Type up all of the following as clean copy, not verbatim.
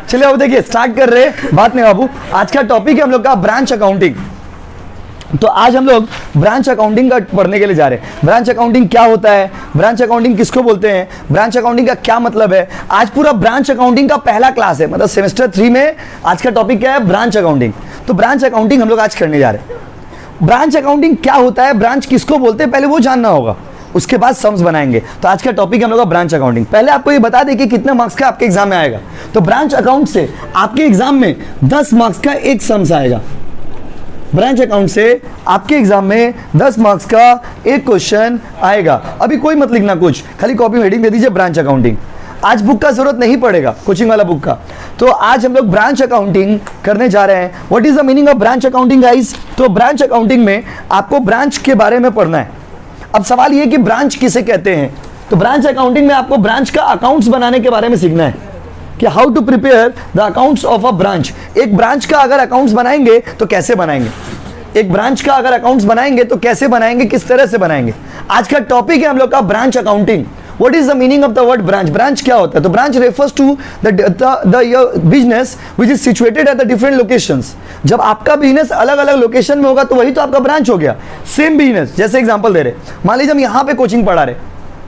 चलिए अब देखिए स्टार्ट कर रहे हैं बात नहीं बाबू। आज का टॉपिक है हम लोग का ब्रांच अकाउंटिंग। तो आज हम लोग ब्रांच अकाउंटिंग का पढ़ने के लिए जा रहे हैं। ब्रांच अकाउंटिंग क्या होता है, ब्रांच अकाउंटिंग किसको बोलते हैं, ब्रांच अकाउंटिंग का क्या मतलब है। आज पूरा ब्रांच अकाउंटिंग का पहला क्लास है, मतलब सेमेस्टर 3 में आज का टॉपिक क्या है, ब्रांच अकाउंटिंग। तो ब्रांच अकाउंटिंग हम लोग आज करने जा रहे हैं। ब्रांच अकाउंटिंग क्या होता है, ब्रांच किसको बोलते हैं, पहले वो जानना होगा, उसके बाद सम्स बनाएंगे। तो आज का टॉपिक हम लोग का ब्रांच अकाउंटिंग। पहले आपको ये बता दें कि कितने मार्क्स का आपके एग्जाम में आएगा। तो ब्रांच अकाउंट से आपके एग्जाम में 10 मार्क्स का एक सम्स आएगा। ब्रांच अकाउंट से आपके एग्जाम में 10 मार्क्स का एक क्वेश्चन आएगा। अभी कोई मत लिखना कुछ, खाली कॉपी में हेडिंग दे दीजिए ब्रांच अकाउंटिंग। आज बुक का जरूरत नहीं पड़ेगा, कोचिंग वाला बुक का। तो आज हम लोग ब्रांच अकाउंटिंग करने जा रहे हैं। What is the meaning of branch accounting guys? तो ब्रांच अकाउंटिंग में आपको ब्रांच के बारे में पढ़ना है। अब सवाल ये कि ब्रांच किसे कहते हैं। तो ब्रांच अकाउंटिंग में आपको ब्रांच का अकाउंट्स बनाने के बारे में सीखना है कि how to prepare the accounts of a branch. एक ब्रांच का अगर अकाउंट्स बनाएंगे तो कैसे बनाएंगे, एक ब्रांच का अगर अकाउंट्स बनाएंगे तो कैसे बनाएंगे, किस तरह से बनाएंगे। आज का टॉपिक है हम लोग का branch accounting. What is the meaning of the word branch? Branch क्या होता है? तो branch refers to the business which is situated at the different locations. जब आपका बिजनेस अलग अलग लोकेशन में होगा तो वही तो आपका ब्रांच हो गया। सेम बिजनेस, जैसे एग्जांपल दे रहे, मान लीजिए हम यहाँ पे कोचिंग पढ़ा रहे,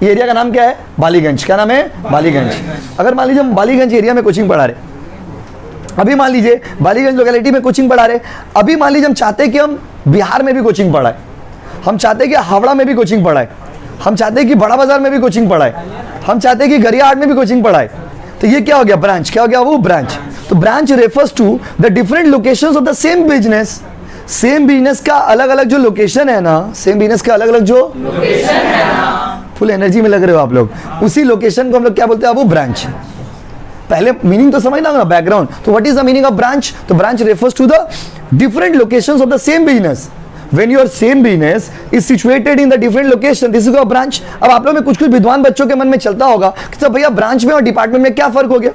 ये एरिया का नाम क्या है, बालीगंज। क्या नाम है, बालीगंज। अगर मान लीजिए हम बालीगंज एरिया में कोचिंग पढ़ा रहे, अभी मान लीजिए बालीगंज लोकेलिटी में कोचिंग पढ़ा रहे, अभी मान लीजिए हम चाहते हैं कि हम बिहार में भी कोचिंग पढ़ाए, हम चाहते हैं कि हावड़ा में भी कोचिंग पढ़ाए, हम चाहते हैं कि बड़ा बाजार में भी कोचिंग पढ़ाए, हम चाहते हैं कि गरियाहाट में भी कोचिंग पढ़ाए। तो ये क्या हो गया, ब्रांच। क्या हो गया वो, ब्रांच। तो branch refers to the different locations of the same business. Same business का अलग अलग जो लोकेशन है ना, सेम बिजनेस का अलग अलग जो लोकेशन है ना, फुल एनर्जी में लग रहे हो आप लोग, उसी लोकेशन को हम लोग क्या बोलते हैं, वो ब्रांच। पहले मीनिंग तो समझना ना, बैकग्राउंड। तो what is the meaning of branch? तो branch refers to the different locations of the same business. When your same business is situated in the different location, this is a branch. अब आप लोग में कुछ विद्वान बच्चों के मन में चलता होगा कि तो भैया ब्रांच में और डिपार्टमेंट में क्या फर्क हो गया।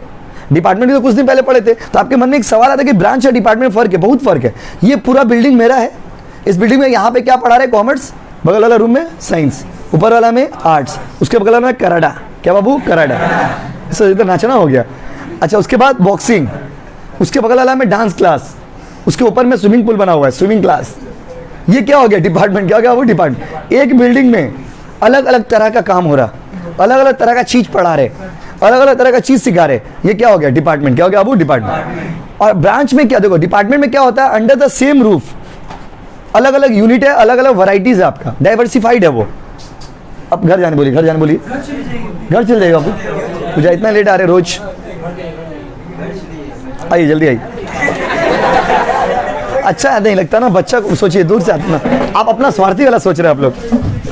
डिपार्टमेंट भी तो कुछ दिन पहले पढ़े थे, तो आपके मन में एक सवाल आता है कि ब्रांच और डिपार्टमेंट फर्क है। बहुत फर्क है। ये पूरा बिल्डिंग मेरा है, इस बिल्डिंग में यहाँ पे क्या पढ़ा रहे, कॉमर्स, बगल वाला रूम में साइंस, ऊपर वाला में आर्ट्स, उसके बगल में कराडा। क्या बाबू, कराडा। इससे इधर नाचना हो गया। अच्छा, उसके बाद बॉक्सिंग, उसके बगल वाला में डांस क्लास, उसके ऊपर में स्विमिंग पूल बना हुआ है, स्विमिंग क्लास। ये क्या हो गया, डिपार्टमेंट। क्या हो गया वो, डिपार्टमेंट। एक बिल्डिंग में अलग अलग तरह का काम हो रहा, अलग अलग तरह का चीज पढ़ा रहे, अलग अलग तरह का चीज सिखा रहे, ये क्या हो गया, डिपार्टमेंट। क्या हो गया वो, डिपार्टमेंट। और ब्रांच में क्या, देखो डिपार्टमेंट में क्या होता है, अंडर द सेम रूफ अलग अलग यूनिट है, अलग अलग वैरायटीज है, आपका डाइवर्सिफाइड है वो। अब घर जाने बोलिए, घर जाने बोलिए, घर चल जाइए बाबू। पूजा इतना लेट आ रहे रोज, आइए जल्दी आइए। अच्छा नहीं लगता ना, बच्चा को सोचिए दूर से अपना, आप अपना स्वार्थी वाला सोच रहे हैं आप लोग,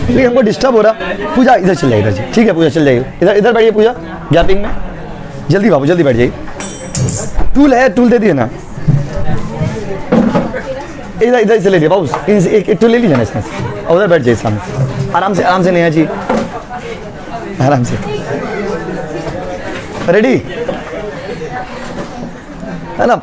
लेकिन हमको डिस्टर्ब हो रहा। पूजा इधर चल जाइए, इधर ठीक है, पूजा चल जाइए, इधर इधर बैठिए पूजा, गैपिंग में। जल्दी बाबू जल्दी बैठ जाइए। टूल है, टूल दे दिए ना, इधर इधर से ले लिया बाबू, एक टूल ले लीजिए ना इसमें, और उधर बैठ जाइए सामने, आराम से नहीं जी, आराम से। रेडी है ना,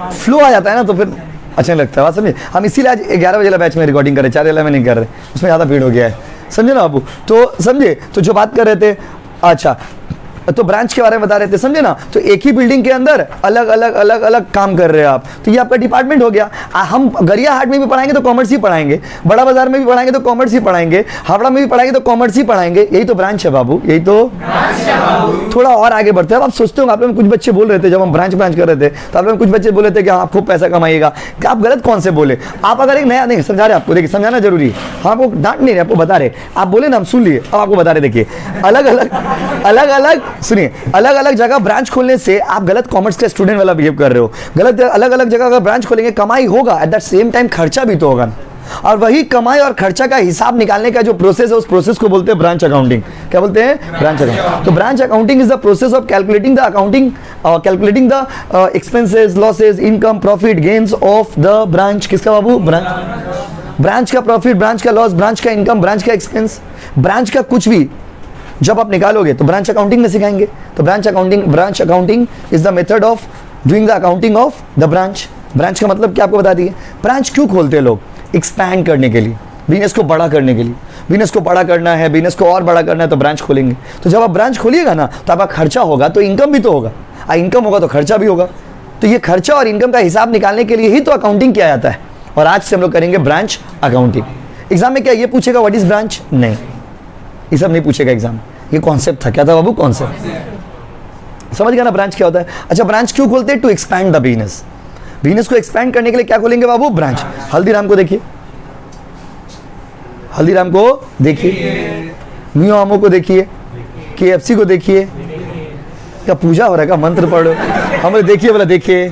फ्लो आ जाता है ना तो फिर अच्छा नहीं लगता है, बात समझिए। हम इसीलिए आज 11 बजे वाला बैच में रिकॉर्डिंग कर रहे, 4 वाला में नहीं कर रहे, उसमें ज़्यादा भीड़ हो गया है, समझे ना बाबू। तो समझे, तो जो बात कर रहे थे, अच्छा तो ब्रांच के बारे में बता रहे थे, समझे ना। तो एक ही बिल्डिंग के अंदर अलग अलग काम कर रहे हैं आप, तो ये आपका डिपार्टमेंट हो गया। हम गरियाहाट में भी पढ़ाएंगे तो कॉमर्स ही पढ़ाएंगे, बड़ा बाजार में भी पढ़ाएंगे तो कॉमर्स ही पढ़ाएंगे, हावड़ा में भी पढ़ाएंगे तो कॉमर्स ही पढ़ाएंगे। यही तो ब्रांच है बाबू, यही तो थोड़ा और आगे बढ़ते हैं। आप सोचते हो, आप लोग कुछ बच्चे बोल रहे थे जब हम ब्रांच कर रहे थे, तो आप लोग कुछ बच्चे बोले थे कि आप खूब पैसा कमाइएगा। आप गलत कौन से बोले? आप अगर एक नया नहीं समझा रहे, आपको देखिए समझाना जरूरी है, हम आपको डांट नहीं रहे, आपको बता रहे, आप बोले ना हम सुन लिए, अब आपको बता रहे। देखिए अलग अलग सुनिए, अलग अलग जगह ब्रांच खोलने से आप गलत कॉमर्स के स्टूडेंट वाला बिहेव कर रहे हो। गलत अलग अलग जगह अगर ब्रांच खोलेंगे, कमाई होगा, एट द सेम टाइम खर्चा भी तो होगा, और वही कमाई और खर्चा का हिसाब निकालने का जो प्रोसेस है, उस प्रोसेस को बोलते हैं ब्रांच अकाउंटिंग। क्या बोलते हैं, ब्रांच अकाउंटिंग। तो branch accounting is the process of calculating the expenses, losses, income, profit, gains of the branch. किसका बाबू, ब्रांच का प्रॉफिट, ब्रांच का लॉस, ब्रांच का इनकम, ब्रांच का एक्सपेंस, ब्रांच का कुछ भी जब आप निकालोगे तो ब्रांच अकाउंटिंग में सिखाएंगे। तो branch accounting is the method of doing the accounting of the branch. Branch का मतलब क्या आपको बता दिए। ब्रांच क्यों खोलते हैं लोग, एक्सपैंड करने के लिए, बिजनेस को बड़ा करने के लिए। बिजनेस को बड़ा करना है, बिजनेस को और बड़ा करना है तो ब्रांच खोलेंगे। तो जब आप ब्रांच खोलिएगा ना तो आपका खर्चा होगा तो इनकम भी तो होगा। इनकम होगा तो खर्चा भी होगा। तो ये खर्चा और इनकम का हिसाब निकालने के लिए ही तो अकाउंटिंग किया जाता है। और आज से हम लोग करेंगे ब्रांच अकाउंटिंग। एग्जाम में क्या ये पूछेगा व्हाट इज ब्रांच? नहीं, ये सब नहीं पूछेगा एग्जाम। ये कॉन्सेप्ट था। क्या था बाबू? कॉन्सेप्ट। समझ गया ना ब्रांच क्या होता है? अच्छा, ब्रांच क्यों खोलते हैं? To expand the business. Business को एक्सपैंड करने के लिए क्या खोलेंगे बाबू? ब्रांच। हल्दीराम को देखिए, हल्दीराम को देखिए, मियो आमो को देखिए, KFC को देखिए। क्या पूजा हो रहा है? क्या मंत्र पढ़ो? हमें देखिए, बोला देखिए।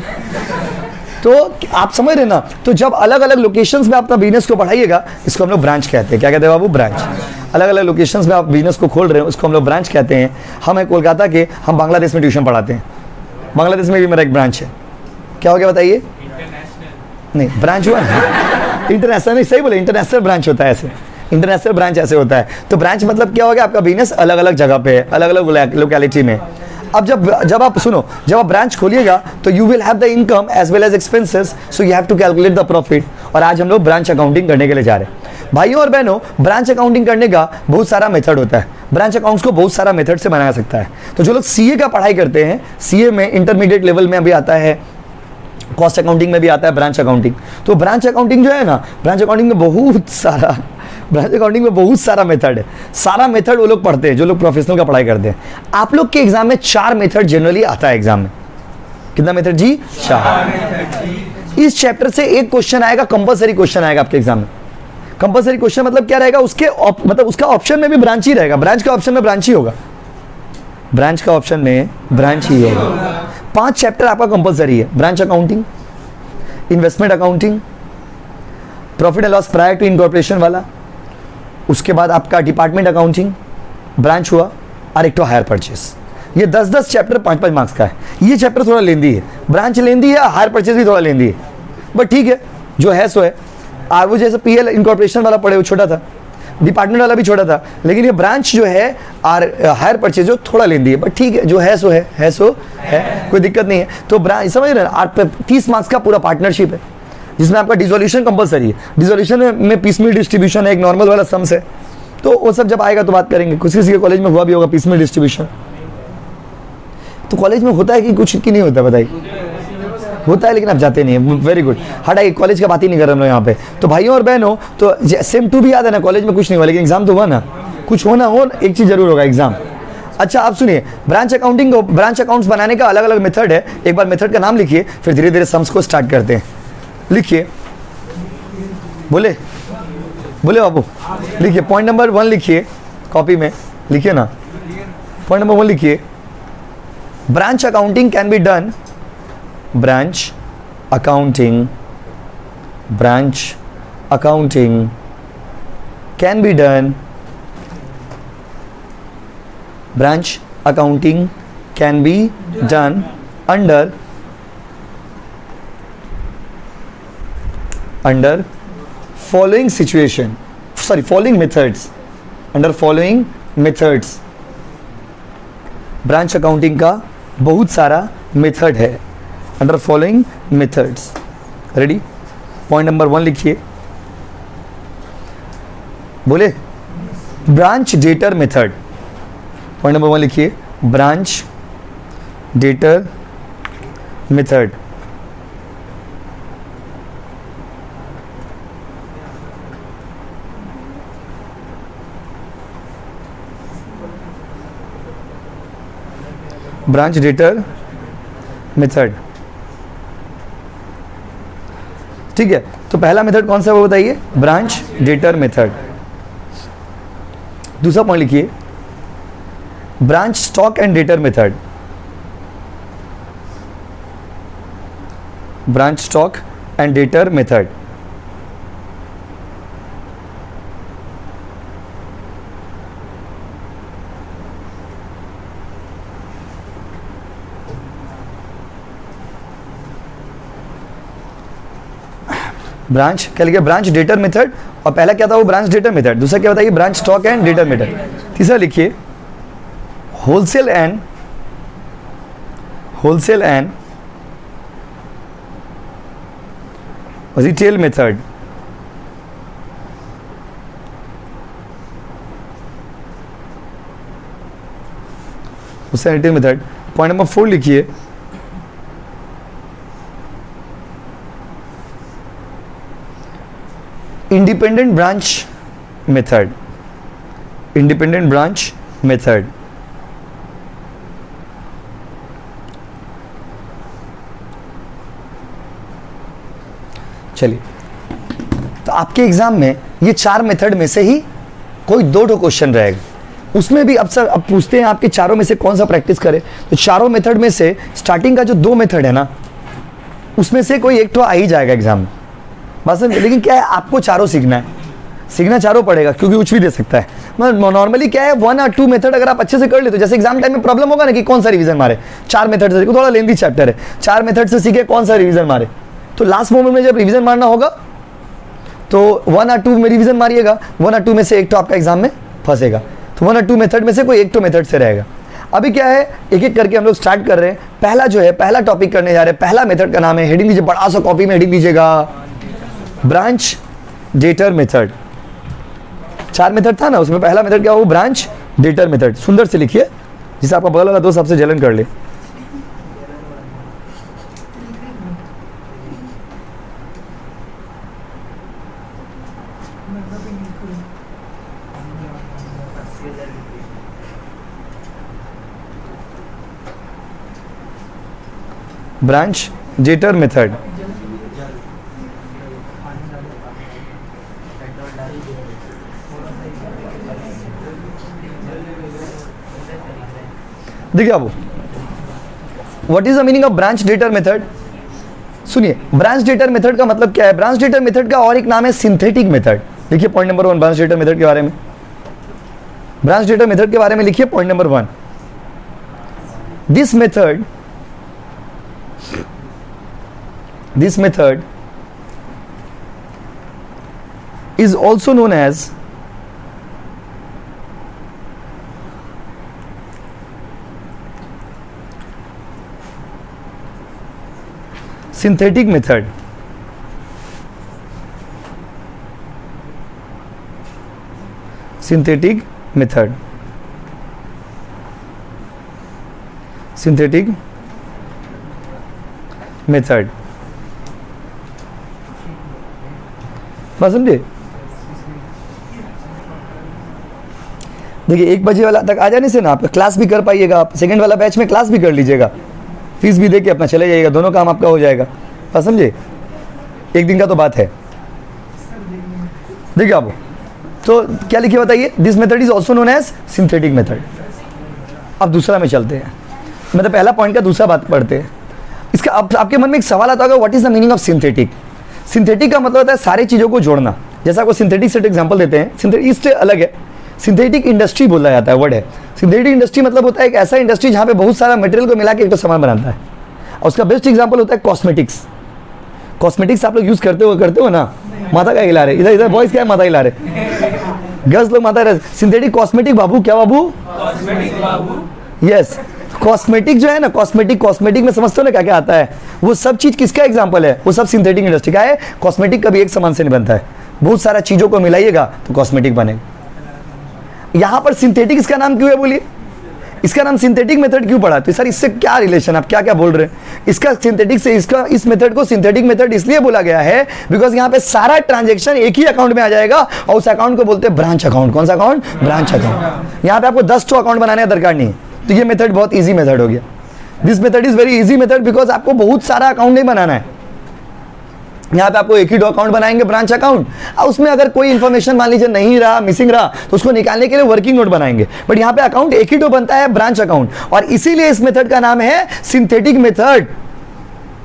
तो आप समझ रहे ना? तो जब अलग अलग लोकेशंस में अपना बिजनेस को बढ़ाइएगा, इसको हम लोग ब्रांच कहते हैं। क्या कहते हैं बाबू? ब्रांच। अलग अलग लोकेशंस में आप बिजनेस को खोल रहे हो, उसको हम लोग ब्रांच कहते हैं। हम है कोलकाता के, हम बांग्लादेश में ट्यूशन पढ़ाते हैं। बांग्लादेश में भी मेरा एक ब्रांच है। क्या हो गया बताइए? नहीं, ब्रांच हुआ ना, इंटरनेशनल नहीं, सही बोले, इंटरनेशनल ब्रांच होता है ऐसे। इंटरनेशनल ब्रांच ऐसे होता है। तो ब्रांच मतलब क्या हो गया? आपका बिजनेस अलग अलग जगह पे है, अलग अलग लोकेलिटी में। अब जब आप सुनो, जब आप ब्रांच खोलिएगा तो you will have the income as well as expenses, so you have to calculate the profit. और आज हम लोग ब्रांच अकाउंटिंग करने के लिए जा रहे हैं। भाइयों और बहनों, ब्रांच अकाउंटिंग करने का बहुत सारा मेथड होता है। ब्रांच अकाउंट्स को बहुत सारा मेथड से बनाया सकता है। तो जो लोग CA का पढ़ाई करते हैं, CA में इंटरमीडिएट लेवल में भी आता है, कॉस्ट अकाउंटिंग में भी आता है ब्रांच अकाउंटिंग। तो ब्रांच अकाउंटिंग जो है ना, ब्रांच अकाउंटिंग में बहुत सारा मेथड है। सारा मेथड वो लोग पढ़ते हैं जो लोग प्रोफेशनल का पढ़ाई करते हैं। आप लोग के एग्जाम में 4 मेथड जनरली आता है एग्जाम में। कितना मेथड जी? 4। इस चैप्टर से एक क्वेश्चन आएगा, कंपलसरी क्वेश्चन आएगा आपके एग्जाम में। कंपलसरी क्वेश्चन मतलब क्या रहेगा? मतलब उसका ऑप्शन में भी ब्रांच ही रहेगा। ब्रांच का ऑप्शन में ब्रांच ही होगा। ब्रांच का ऑप्शन में ब्रांच ही होगा। 5 चैप्टर आपका कंपलसरी है। Branch accounting, investment accounting, profit and loss prior to incorporation वाला, उसके बाद आपका डिपार्टमेंट अकाउंटिंग ब्रांच हुआ, और एक तो हायर परचेस। ये 10-10 चैप्टर 5-5 मार्क्स का है। ये चैप्टर थोड़ा लेंदी है, ब्रांच लेंदी है, हायर परचेस भी थोड़ा लेंदी है, बट ठीक है, जो है सो है। वो जैसे PL इनकॉर्पोरेशन वाला पढ़े वो छोटा था, डिपार्टमेंट वाला भी छोटा था, लेकिन ये ब्रांच जो है और हायर परचेज जो थोड़ा लेंदी है, बट ठीक है, जो है सो है, कोई दिक्कत नहीं है। तो ब्रांच समझ रहे हैं, 30 मार्क्स का पूरा पार्टनरशिप है, जिसमें आपका डिसोल्यूशन कंपलसरी है। डिसोल्यूशन में पीसमिल डिस्ट्रीब्यूशन है, एक नॉर्मल वाला सम्स है। तो वो सब जब आएगा तो बात करेंगे। कुछ किसी के कॉलेज में हुआ भी होगा पीसमिल डिस्ट्रीब्यूशन। तो कॉलेज में होता है कि कुछ की नहीं होता? बताइए। होता है, लेकिन आप जाते नहीं है। Very good. हटाइए, कॉलेज का बात ही नहीं कर रहे हम लोग यहाँ पे। तो भाइयों और बहनों, तो सेम टू भी याद है ना, कॉलेज में कुछ नहीं हुआ, लेकिन एग्जाम तो हुआ ना। कुछ होना हो, एक चीज जरूर होगा, एग्जाम। अच्छा, आप सुनिए, ब्रांच अकाउंटिंग को, ब्रांच अकाउंट्स बनाने का अलग अलग मेथड है। एक बार मेथड का नाम लिखिए, फिर धीरे धीरे सम्स को स्टार्ट करते हैं। लिखिए, बोले बाबू, लिखिए। पॉइंट नंबर 1 लिखिए, कॉपी में लिखिए ना। पॉइंट नंबर 1 लिखिए, branch accounting can be done, branch accounting can be done, branch accounting can be done under following methods. Under following methods. Branch accounting का बहुत सारा मेथड है। Under following methods. Ready? Point number 1 लिखिए, बोले branch debtor method. Point number 1 लिखिए, branch debtor method. Branch debtor method, ठीक है। तो पहला मेथड कौन सा है वो बताइए, ब्रांच डेटर मेथड। दूसरा पॉइंट लिखिए, branch stock and debtor method. Branch stock and debtor method. Branch क्या लिखिए, ब्रांच डेटर मेथड। और पहला क्या था वो, ब्रांच डेटर मेथड। दूसरा क्या बताइए, branch stock and debtor method. तीसरा लिखिए, होलसेल एंड रिटेल मेथड। दूसरा रिटेल मेथड। पॉइंट नंबर 4 लिखिए, independent branch method, independent branch method. चलिए, तो आपके एग्जाम में ये 4 मेथड में से ही कोई 2 क्वेश्चन रहेगा, उसमें भी अब सर अब पूछते हैं आपके चारों में से कौन सा प्रैक्टिस करें। तो चारों मेथड में से स्टार्टिंग का जो 2 मेथड है ना, उसमें से कोई एक तो आ ही जाएगा एग्जाम में, बस। लेकिन क्या है, आपको चारों सीखना है, सीखना चारों पड़ेगा, क्योंकि कुछ भी दे सकता है। मतलब नॉर्मली क्या है, 1 और 2 मेथड अगर आप अच्छे से कर ले, तो जैसे एग्जाम टाइम में प्रॉब्लम होगा ना कि कौन सा रिवीजन मारे, 4 मेथड से, थोड़ा लेंथी चैप्टर है, 4 मेथड से सीखे कौन सा रिवीजन मारे, तो लास्ट मोमेंट में जब रिवीजन मारना होगा तो 1 और 2 में रिवीजन मारिएगा, 1 और 2 में से एक तो आपका एग्जाम में फंसेगा। तो 1 और 2 मेथड में से कोई एक तो मेथड से रहेगा। अभी क्या है, एक एक करके हम लोग स्टार्ट कर रहे हैं। पहला जो है, पहला टॉपिक करने जा रहे हैं, पहला मेथड का नाम है, हेडिंग लीजिए, बड़ा सा कॉपी में हेडिंग लीजिएगा, ब्रांच डेटर मेथड। 4 मेथड था ना, उसमें पहला मेथड क्या हो, ब्रांच डेटर मेथड। सुंदर से लिखिए, जिसे आपका बगल वाला दोस्त सबसे जलन कर ले। Branch debtor method. देखिए अब what is the meaning of branch debtor method. सुनिए, ब्रांच डेटर मेथड का मतलब क्या है। ब्रांच डेटर मेथड का और एक नाम है सिंथेटिक मेथड। देखिए point number 1 branch debtor method के बारे में, ब्रांच डेटर मेथड के बारे में लिखिए point number 1, this method is also known as synthetic method. Synthetic method. Synthetic method. बात समझे। देखिए 1 बजे वाला तक आ जाने से ना आप क्लास भी कर पाइएगा, आप सेकंड वाला बैच में क्लास भी कर लीजिएगा, फीस भी दे के अपना चले जाइएगा, दोनों काम आपका हो जाएगा। बात समझे, एक दिन का तो बात है। देखिए आप तो क्या लिखिए बताइए, this method is also known as synthetic method. अब दूसरा में चलते हैं, मतलब पहला पॉइंट का दूसरा बात पढ़ते हैं। इसका अब आपके मन में एक सवाल आता होगा, what is the meaning of synthetic. Synthetic का मतलब होता है सारी चीज़ों को जोड़ना। जैसा आपको सिंथेटिक सेट एग्जांपल देते हैं, सिंथेटिक इससे अलग है, सिंथेटिक इंडस्ट्री बोला जाता है, वर्ड है। सिंथेटिक इंडस्ट्री मतलब होता है एक ऐसा इंडस्ट्री जहाँ पे बहुत सारा मटेरियल को मिला के एक तो सामान बनाता है। और उसका बेस्ट एग्जांपल होता है कॉस्मेटिक्स। कॉस्मेटिक्स आप लोग यूज़ करते हो ना, माथा का हिला रहे, इधर इधर बॉयज़ क्या है माथा हिला रहे, गर्ल्स लोग माथा रहे। सिंथेटिक कॉस्मेटिक बाबू, क्या बाबू, कॉस्मेटिक बाबू, यस। कॉस्मेटिक जो है ना, कॉस्मेटिक में समझते हो ना क्या क्या आता है, वो सब चीज़ किसका एग्जांपल है, वो सब सिंथेटिक इंडस्ट्री का है। कॉस्मेटिक कभी एक सामान से नहीं बनता है, बहुत सारा चीज़ों को मिलाइएगा तो कॉस्मेटिक बनेगा। यहाँ पर सिंथेटिक इसका नाम क्यों है बोलिए, इसका नाम सिंथेटिक मेथड क्यों पड़ा, तो सर इससे क्या रिलेशन, आप क्या क्या बोल रहे हैं। इसका सिंथेटिक से इसका इस मेथड को सिंथेटिक मेथड इसलिए बोला गया है बिकॉज यहाँ पे सारा ट्रांजैक्शन एक ही अकाउंट में आ जाएगा और उस अकाउंट को बोलते हैं ब्रांच अकाउंट। कौन सा अकाउंट, ब्रांच अकाउंट। यहाँ पे आपको 10 अकाउंट बनाने का दरकार नहीं है, तो ये मेथड बहुत ईजी मेथड हो गया। This method is very easy method because आपको बहुत सारा अकाउंट नहीं बनाना है। यहाँ पे आपको एक ही अकाउंट बनाएंगे, ब्रांच अकाउंट, और उसमें अगर कोई इन्फॉर्मेशन मान लीजिए नहीं रहा, मिसिंग रहा, तो उसको निकालने के लिए वर्किंग नोट बनाएंगे। बट यहाँ पे अकाउंट एक ही बनता है, ब्रांच अकाउंट, और इसीलिए इस मेथड का नाम है सिंथेटिक मेथड।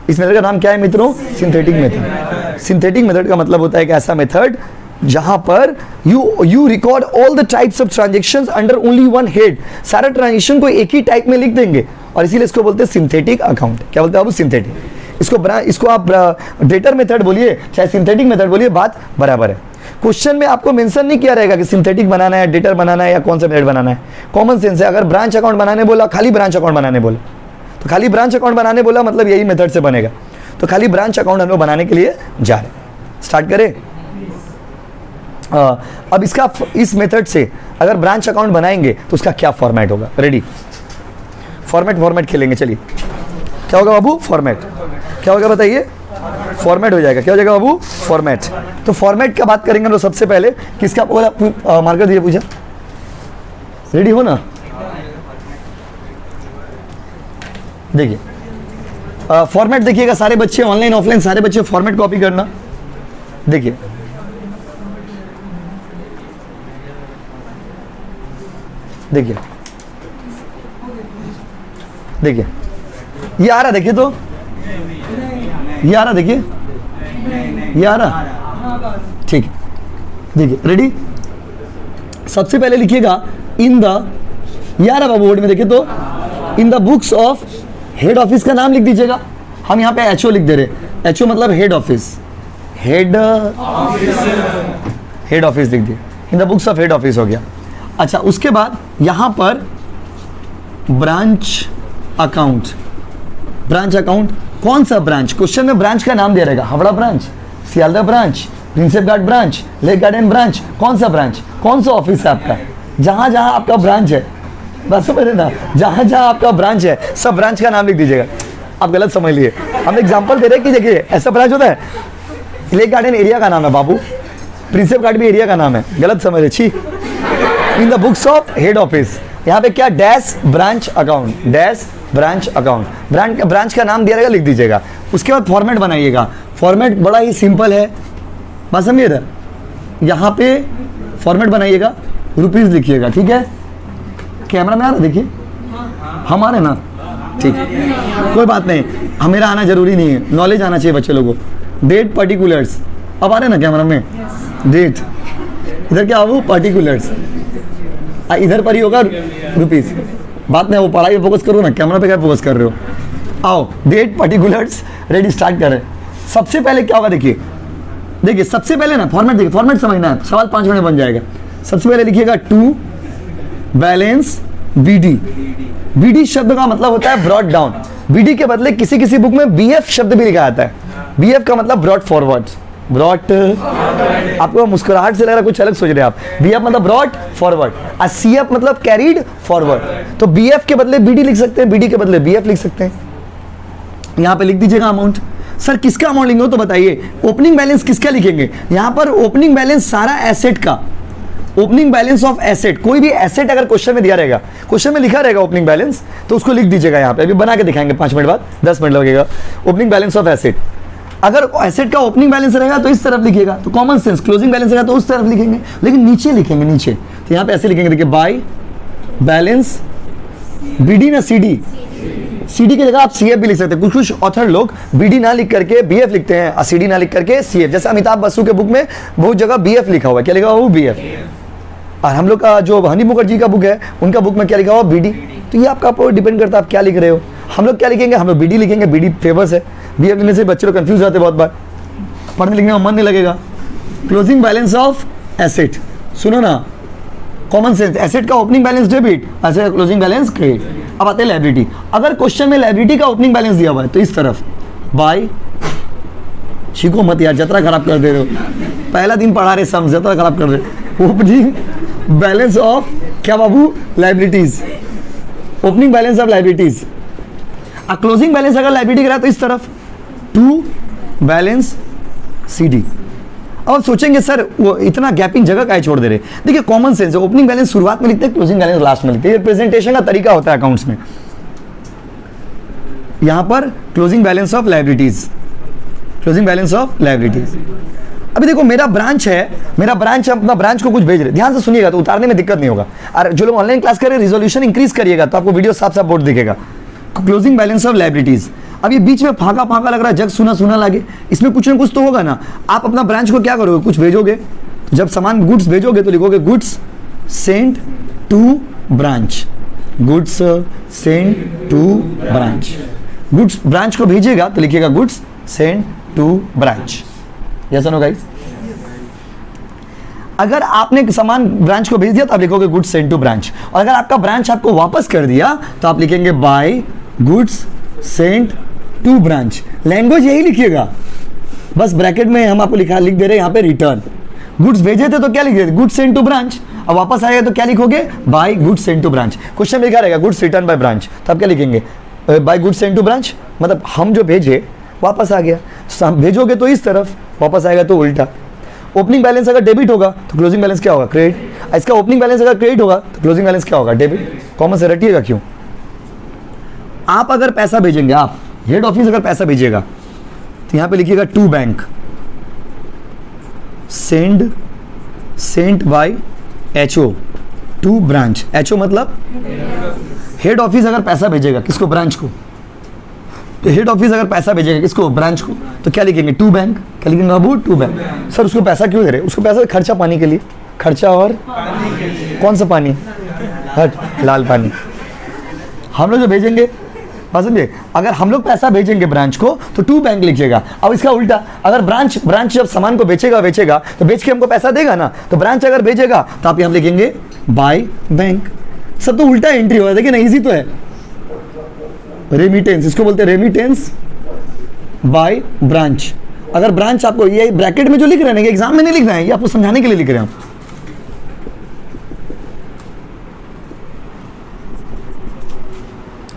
इस मेथड का नाम क्या है मित्रों, सिंथेटिक मेथड। सिंथेटिक मेथड का मतलब होता है एक ऐसा मेथड जहां पर you record all the types of transactions under only one head. सारा ट्रांजेक्शन को एक ही टाइप में लिख देंगे और इसीलिए इसको बोलते हैं सिंथेटिक अकाउंट। क्या बोलते हैं आप, सिंथेटिक। इसको आप डेटर मेथड बोलिए चाहे सिंथेटिक मेथड बोलिए, बात बराबर है। क्वेश्चन में आपको मेंशन नहीं किया रहेगा कि सिंथेटिक बनाना है, डेटर बनाना है या कौन सा मेथड बनाना है। कॉमन सेंस है, अगर ब्रांच अकाउंट बनाने बोला, खाली ब्रांच अकाउंट बनाने बोला, तो खाली ब्रांच अकाउंट बनाने बोला मतलब यही मेथड से बनेगा। तो खाली ब्रांच अकाउंट हम लोग बनाने के लिए जा रहे हैं। स्टार्ट करें। अब इसका इस मेथड से अगर ब्रांच अकाउंट बनाएंगे तो उसका क्या फॉर्मेट होगा। रेडी, फॉर्मेट खेलेंगे। चलिए क्या होगा बाबू? फॉर्मेट। क्या होगा बताइए? फॉर्मेट हो जाएगा। क्या हो जाएगा बाबू? फॉर्मेट। तो फॉर्मेट का बात करेंगे हम लोग सबसे पहले। किसका बोला? मार्कर दिए पूजा, रेडी हो ना? देखिए फॉर्मेट देखिएगा, सारे बच्चे ऑनलाइन ऑफलाइन सारे बच्चे फॉर्मेट कॉपी करना। देखिए देखिए देखिए ये आ रहा, देखिए तो ये आ रहा, देखिए ये आ रहा, ठीक है। देखिए रेडी, सबसे पहले लिखिएगा इन द, ये आ रहा बाबू बोर्ड में, देखिए तो in the books of, head office का नाम लिख दीजिएगा। हम यहाँ पे एचओ लिख दे रहे, एचओ मतलब हेड ऑफिस, हेड ऑफिस लिख दिए, इन the books of head office हो गया। अच्छा उसके बाद यहाँ पर ब्रांच अकाउंट, ब्रांच अकाउंट कौन सा ब्रांच? क्वेश्चन में ब्रांच का नाम दे रहेगा, Howrah branch, Sealdah branch, Prinsep Ghat branch, Lake Garden branch, कौन सा ब्रांच, कौन सा ऑफिस है आपका? जहाँ जहाँ आपका ब्रांच है, बस समझ ना, जहाँ जहाँ आपका ब्रांच है सब ब्रांच का नाम लिख दीजिएगा। आप गलत समझ लिए, हम एग्जांपल दे रहे हैं कि देखिए ऐसा ब्रांच होता है, लेक गार्डन एरिया का नाम है बाबू, प्रिंसेप घाट भी एरिया का नाम है, गलत समझ रहे। छी, इन the books of head office, यहाँ पे क्या? Dash branch account, dash branch account, branch का नाम दिया रहेगा, लिख दीजिएगा। उसके बाद फॉर्मेट बनाइएगा। फॉर्मेट बड़ा ही सिंपल है, बात समझिए ना। यहाँ पे फॉर्मेट बनाइएगा, रुपीज़ लिखिएगा, ठीक है। कैमरा में आ रहा, देखिए हमारे ना, ठीक है कोई बात नहीं, हमें आना जरूरी नहीं है, नॉलेज आना चाहिए बच्चे लोगों को। डेट पर्टिकुलर्स, अब आ रहे ना कैमरा में, डेट, इधर क्या वो पर्टिकुलर्स, इधर पर ही होगा रुपीज़। बात नहीं, वो पढ़ाई पे फोकस करो ना, कैमरा पे क्या फोकस कर रहे हो? आओ डेट पर्टिकुलर्स, रेडी, स्टार्ट करें। सबसे पहले क्या होगा देखिए, देखिए सबसे पहले ना फॉर्मेट, देखिए फॉर्मेट समझना है, सवाल 5 मिनट में बन जाएगा। सबसे पहले लिखिएगा टू बैलेंस बीडी। बीडी शब्द का मतलब होता है ब्रॉड डाउन। बीडी के बदले किसी किसी बुक में बीएफ शब्द भी लिखा जाता है। बीएफ का मतलब ब्रॉड फॉरवर्ड, ब्रॉड, आपको मुस्कुराहट से लग रहा है कुछ अलग सोच रहे हैं आप। बीएफ मतलब ब्रॉड फॉरवर्ड, और सीएफ मतलब कैरीड फॉरवर्ड। तो बीएफ के बदले बीडी लिख सकते हैं, बीडी के बदले बीएफ लिख सकते हैं। यहाँ पे लिख दीजिएगा अमाउंट। सर किसका अमाउंट लिखेंगे तो बताइए, ओपनिंग बैलेंस किसका लिखेंगे? यहाँ पर ओपनिंग बैलेंस सारा एसेट का, ओपनिंग बैलेंस ऑफ एसेट, कोई भी एसेट अगर क्वेश्चन में दिया रहेगा, क्वेश्चन में लिखा रहेगा ओपनिंग बैलेंस, तो उसको लिख दीजिएगा। यहाँ पे अभी बना के दिखाएंगे 5 मिनट बाद, 10 मिनट लगेगा। ओपनिंग बैलेंस ऑफ एसेट, अगर एसेट का ओपनिंग बैलेंस रहेगा तो इस तरफ लिखिएगा, तो कॉमन सेंस। क्लोजिंग बैलेंस रहेगा तो उस तरफ लिखेंगे, लेकिन नीचे लिखेंगे, नीचे। तो यहाँ पे ऐसे लिखेंगे, देखिए बाय बैलेंस बीडी ना सीडी, सीडी की जगह आप सीएफ भी लिख सकते हैं। कुछ कुछ ऑथर लोग बीडी ना लिख करके बीएफ लिखते हैं और सीडी ना लिख करके सीएफ। जैसे अमिताभ बसु के बुक में बहुत जगह बीएफ लिखा हुआ है, क्या लिखा हुआ है? वो बीएफ। और हम लोग का जो हनी मुखर्जी का बुक है, उनका बुक में क्या लिखा हुआ? बीडी। तो ये आपका ऊपर डिपेंड करता है आप क्या लिख रहे हो। हम लोग क्या लिखेंगे? हम लोग बीडी लिखेंगे, बीडी फेमस है। बीएफ लिखने से बच्चे लोग कंफ्यूज होते हैं बहुत बार, पढ़ने लिखने में मन नहीं लगेगा। क्लोजिंग बैलेंस ऑफ एसेट, सुनो ना, कॉमन सेंस, एसेट का ओपनिंग बैलेंस डेबिट, एसेट का क्लोजिंग बैलेंस क्रेडिट। अब आते हैं लायबिलिटी। अगर क्वेश्चन में लायबिलिटी का ओपनिंग बैलेंस दिया हुआ है तो इस तरफ बाय, छीको मत यार, जतरा खराब कर दे रहे हो, पहला दिन पढ़ा रहे सम, जतरा खराब कर रहे। ओपनिंग बैलेंस ऑफ क्या बाबू? Liabilities, opening balance of liabilities. और क्लोजिंग बैलेंस अगर लायबिलिटी करा तो इस तरफ टू बैलेंस सीडी। अब सोचेंगे सर वो इतना गैपिंग जगह काहे छोड़ दे रहे? देखिए कॉमन सेंस है, ओपनिंग बैलेंस शुरुआत में लिखते हैं, क्लोजिंग बैलेंस लास्ट में लिखते हैं। ये प्रेजेंटेशन का तरीका होता है अकाउंट्स में। यहां पर closing balance of liabilities, closing balance of liabilities. अभी देखो मेरा ब्रांच है, मेरा ब्रांच, अपना ब्रांच को कुछ भेज रहे, ध्यान से सुनिएगा तो उतारने में दिक्कत नहीं होगा। और जो लोग ऑनलाइन क्लास कर रहे हैं रिजोल्यूशन इंक्रीज करिएगा तो आपको वीडियो साफ साफ बोर्ड दिखेगा। Closing balance of liabilities. अब ये बीच में फाका फाका लग रहा है, जग सुना सुना लगे, इसमें कुछ ना कुछ तो होगा ना। आप अपना ब्रांच को क्या करोगे? कुछ भेजोगे, तो जब सामान गुड्स भेजोगे तो लिखोगे goods sent to branch, goods sent to branch. Goods branch को भेजिएगा तो लिखिएगा goods sent to branch. Yes no guys? अगर आपने सामान ब्रांच को भेज दिया तो आप लिखोगे गुड्स सेंट टू ब्रांच। और अगर आपका ब्रांच आपको वापस कर दिया तो आप लिखेंगे by goods sent to branch. Language यही लिखिएगा, बस ब्रैकेट में हम आपको लिख दे रहे हैं यहाँ पे रिटर्न। गुड्स भेजे थे तो क्या लिख रहे थे? Goods sent to branch. अब वापस आएगा तो क्या लिखोगे, by goods send to branch. Question में लिखा रहेगा गुड्स रिटर्न बाय ब्रांच, तो आप क्या लिखेंगे, by goods send to branch, मतलब हम जो भेजे वापस आ गया। तो हम भेजोगे तो इस तरफ, वापस आएगा तो उल्टा। ओपनिंग बैलेंस अगर डेबिट होगा तो क्लोजिंग बैलेंस क्या होगा, क्रेडिट। इसका ओपनिंग बैलेंस अगर क्रेडिट होगा तो क्लोजिंग बैलेंस क्या होगा, डेबिट। कॉमन से रटिएगा क्यों। आप अगर पैसा भेजेंगे, आप हेड ऑफिस अगर पैसा भेजिएगा तो यहां पे लिखिएगा to bank, sent by HO to branch. HO मतलब हेड ऑफिस अगर पैसा भेजेगा किसको, ब्रांच को, तो हेड ऑफिस अगर पैसा भेजेगा किसको, ब्रांच को, तो क्या लिखेंगे, टू बैंक। क्या लिखेंगे बाबू, टू बैंक। सर उसको पैसा क्यों दे रहे, उसको पैसा खर्चा पानी के लिए, खर्चा और कौन सा पानी, हट लाल पानी। हम लोग जो भेजेंगे, बात समझिए, अगर हम लोग पैसा भेजेंगे ब्रांच को तो टू बैंक लिखिएगा। अब इसका उल्टा, अगर ब्रांच जब सामान को बेचेगा तो बेच के हमको पैसा देगा ना, तो ब्रांच अगर भेजेगा तो आप यहां लिखेंगे बाय बैंक। सब तो उल्टा एंट्री हो, देखिए ना, इजी तो है। रेमिटेंस, इसको बोलते हैं रेमिटेंस बाय ब्रांच। अगर ब्रांच आपको, ये ब्रैकेट में जो लिख रहे हैं, एग्जाम में नहीं लिख रहे हैं, ये आपको समझाने के लिए लिख रहे हैं।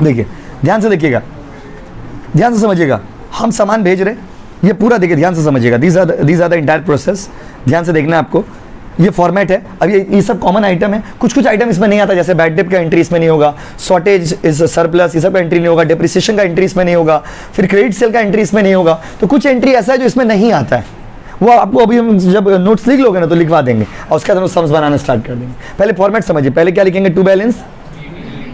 देखिए ध्यान से देखिएगा, ध्यान से समझिएगा, हम सामान भेज रहे हैं, ये पूरा देखिए ध्यान से समझिएगा। These are the entire process, ध्यान से देखना है आपको। ये फॉर्मेट है। अब ये सब कॉमन आइटम है, कुछ आइटम इसमें नहीं आता, जैसे बैड डेट का एंट्री इसमें नहीं होगा, शॉर्टेज इज सरप्लस ये सब का एंट्री नहीं होगा, डेप्रिसिएशन का एंट्री इसमें नहीं होगा, फिर क्रेडिट सेल का एंट्री इसमें नहीं होगा। तो कुछ एंट्री ऐसा है जो इसमें नहीं आता है, वो आपको अभी हम जब नोट्स लिख लोगे ना तो लिखवा देंगे, और उसके बाद सम्स बनाना स्टार्ट कर देंगे। पहले फॉर्मेट समझिए, पहले क्या लिखेंगे, टू बैलेंस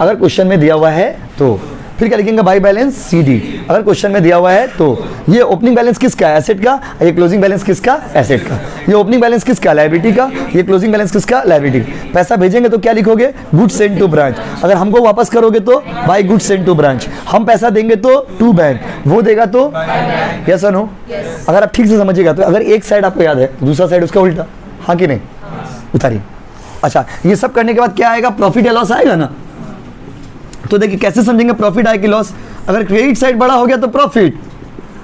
अगर क्वेश्चन में दिया हुआ है तो, फिर क्या लिखेंगे, बाय बैलेंस सीडी अगर क्वेश्चन में दिया हुआ है तो। ये ओपनिंग बैलेंस किसका है, एसेट का, ये क्लोजिंग बैलेंस किसका, एसेट का। ये ओपनिंग बैलेंस किसका, लायबिलिटी का, ये क्लोजिंग बैलेंस किसका, लायबिलिटी। पैसा भेजेंगे तो क्या लिखोगे, गुड्स सेंड टू ब्रांच। अगर हमको वापस करोगे तो by goods send to branch. हम पैसा देंगे तो टू बैंक, वो देगा तो यस और नो। अगर आप ठीक से समझिएगा तो, अगर एक साइड आपको याद है तो दूसरा साइड उसका उल्टा, हाँ कि नहीं, उतारिए। अच्छा, ये सब करने के बाद क्या आएगा, प्रॉफिट या लॉस आएगा ना। तो देखिए कैसे समझेंगे प्रॉफिट आए कि लॉस। अगर क्रेडिट साइड बड़ा हो गया तो प्रॉफिट,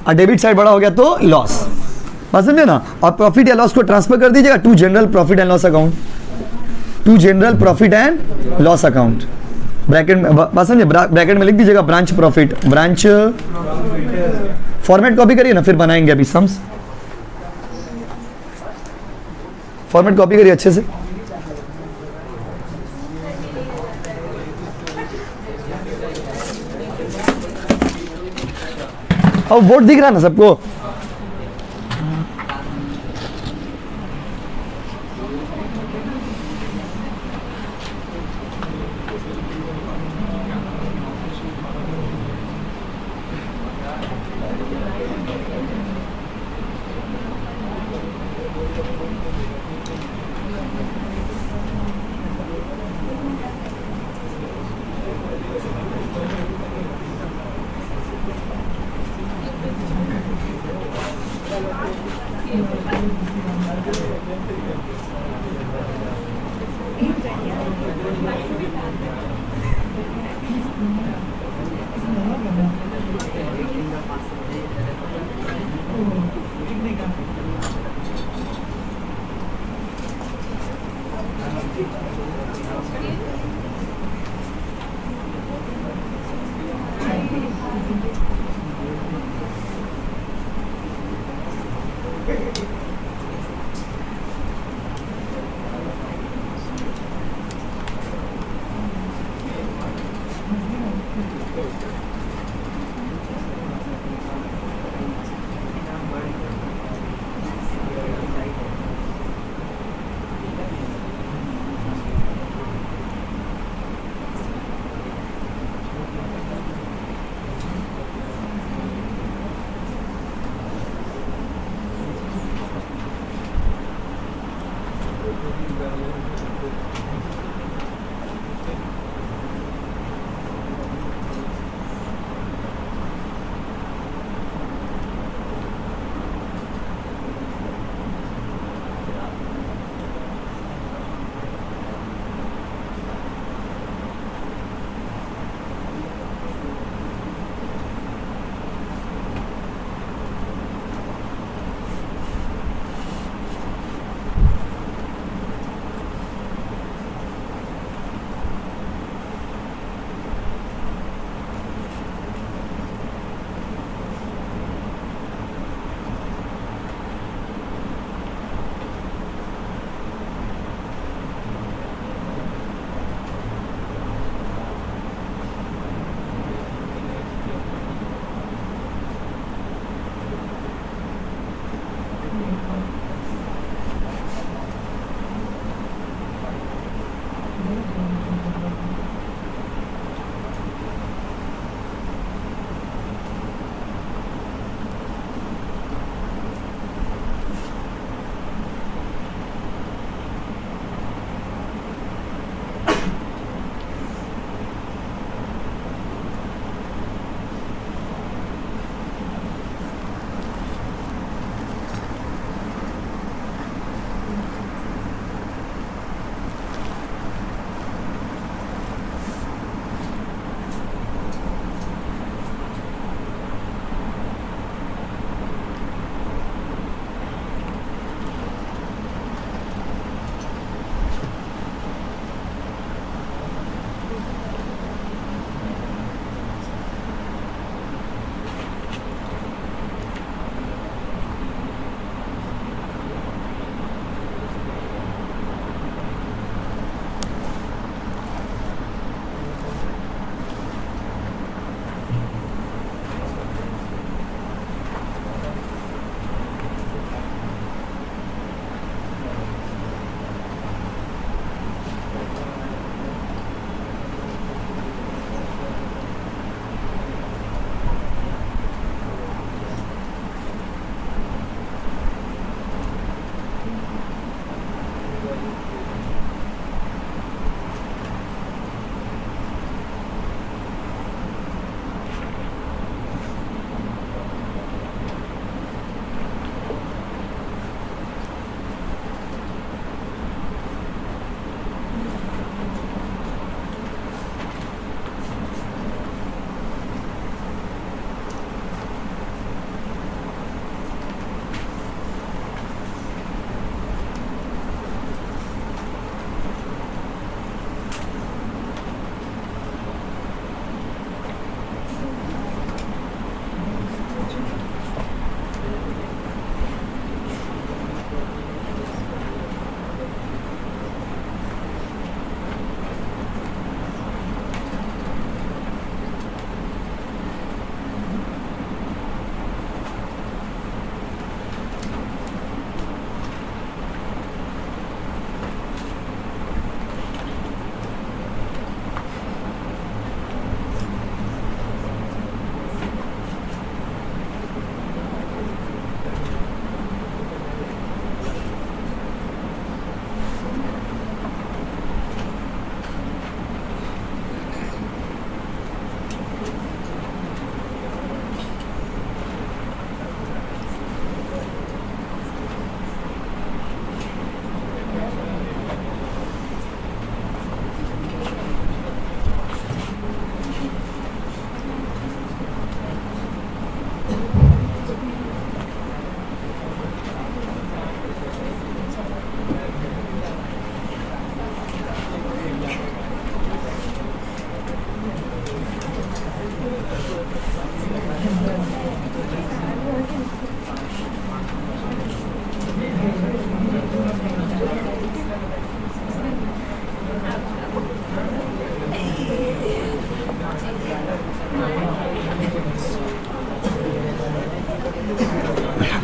और डेबिट साइड बड़ा हो गया तो लॉस, बात समझे ना। और प्रॉफिट या लॉस को ट्रांसफर कर दीजिएगा to general profit and loss account, to general profit and loss account. Bracket में बात समझे, ब्रैकेट में लिख दीजिएगा branch profit, branch format copy करिए ना, फिर बनाएंगे अभी सम्स। फॉर्मेट कॉपी करिए अच्छे से। अब बोर्ड दिख रहा है ना सबको।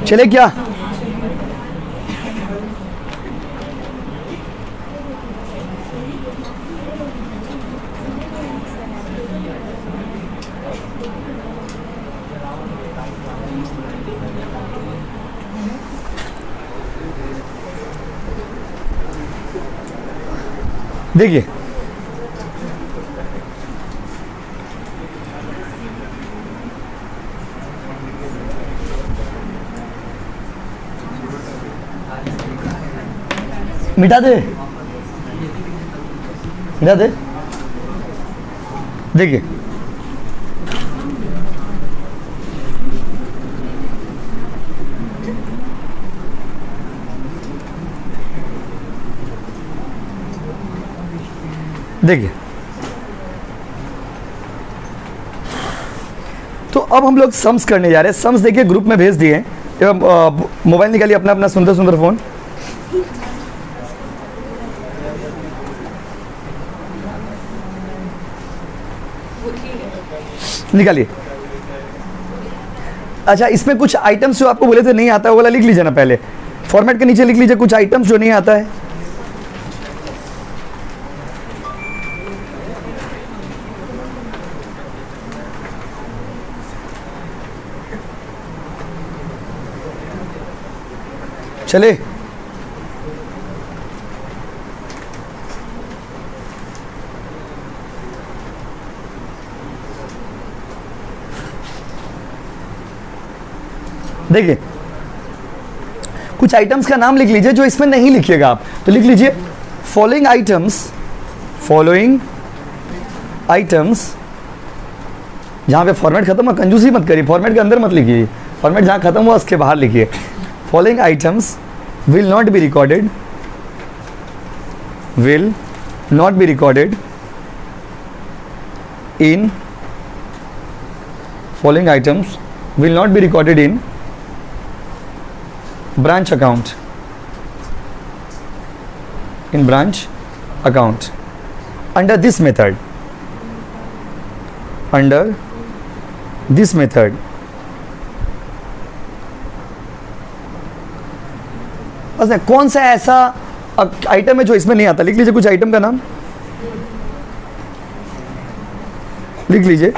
चले क्या? देखिए मिटा दे, मिटा दे। देखिए देखिए, तो अब हम लोग सम्स करने जा रहे हैं। सम्स देखिए ग्रुप में भेज दिए। मोबाइल निकालिए अपना अपना सुंदर सुंदर फोन। निकालिए। अच्छा, इसमें कुछ आइटम्स जो आपको बोले थे नहीं आता है वो वाला लिख लीजिए ना, पहले फॉर्मेट के नीचे लिख लीजिए कुछ आइटम्स जो नहीं आता है। चले, देखिए कुछ आइटम्स का नाम लिख लीजिए जो इसमें नहीं लिखिएगा आप, तो लिख लीजिए फॉलोइंग आइटम्स, फॉलोइंग आइटम्स। जहां पे फॉर्मेट खत्म है कंजूसी मत करिए, फॉर्मेट के अंदर मत लिखिए, फॉर्मेट जहां खत्म हुआ उसके बाहर लिखिए। Following items will not be recorded, will not be recorded in, following items will not be recorded in branch account, in branch account under this method, under this method। बस है, कौन सा ऐसा आइटम है जो इसमें नहीं आता? लिख लीजिए कुछ आइटम का नाम, लिख लीजिए।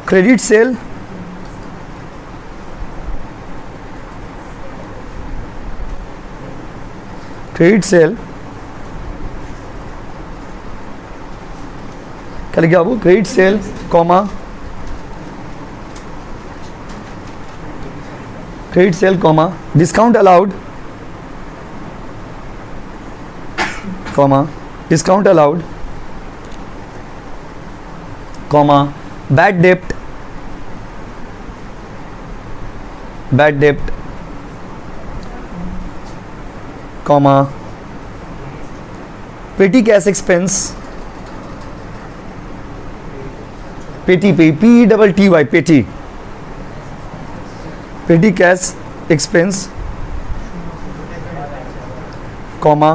क्रेडिट सेल, क्रेडिट सेल क्या लिखा आपको? Credit sale comma credit sale comma discount allowed comma discount allowed comma bad debt comma petty cash expense, petty P-E-T-T-Y petty petty cash expense comma